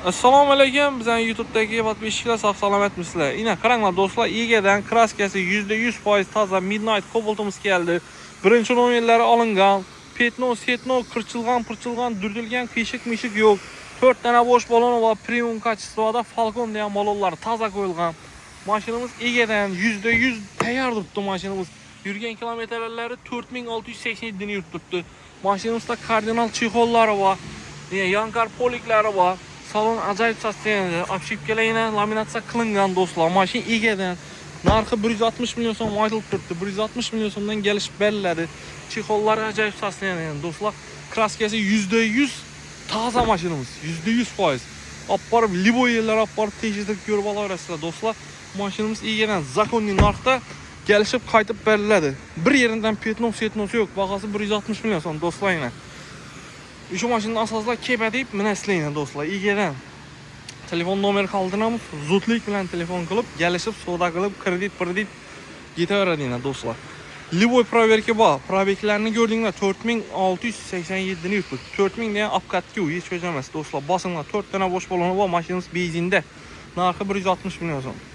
Assalomu alaykum. Bizning YouTube'dagi podpishchilar sog' salomatmisizlar? Yine qaranglar do'stlar, Ege'dan kraskasi %100% toza Midnight Cobalt'imiz keldi. Birinchi o'yinlari olingan. Petno, qirchilgan, durdilgan, qiyshiq-mishik yo'q. 4 dana bosh balon va premium kачествоda Falcon degan balonlar toza qo'yilgan. Mashinamiz Ege'dan %100 tayyor turibdi mashinamiz. Yurgan kilometrlari 4687 ni yuribdi. Mashinamizda kardinal chexollari bor. Yankar poliklari bor. Salon acayip sosteniyada. Obshipkalarga laminatsiya qilingan do'stlar. Mashina Ege'dan. Narxi 160 million so'm aytilib turibdi. 160 million so'mdan kelishib beriladi. Chexollari acayip sosteniyada do'stlar. Kraskasi %100 toza mashinamiz. %100%. Opparib liboy yerlar opparib tekshirib ko'rib olasizlar do'stlar. Mashinamiz Ege'dan zakonniy narxda kelishib qaytib beriladi. Bir yerinden petnosi yo'q. Bahası 160 million so'm do'stlar. Şu maşının asaslar kepe deyip minaslayın dostlar. Ege'den telefon nomeri kaldırmamız zutlik bilen telefon kılıp gelişip soda kılıp kredit getiveradiğine dostlar. Liboy proverki var. Probeklerini gördüğünde 4687 ni yuttuk. 4000 diye apkatki hiç çözemez dostlar. Basınlar 4 tane boş balonu var, maşinimiz benzinde. Narxı 160 milyon so'm.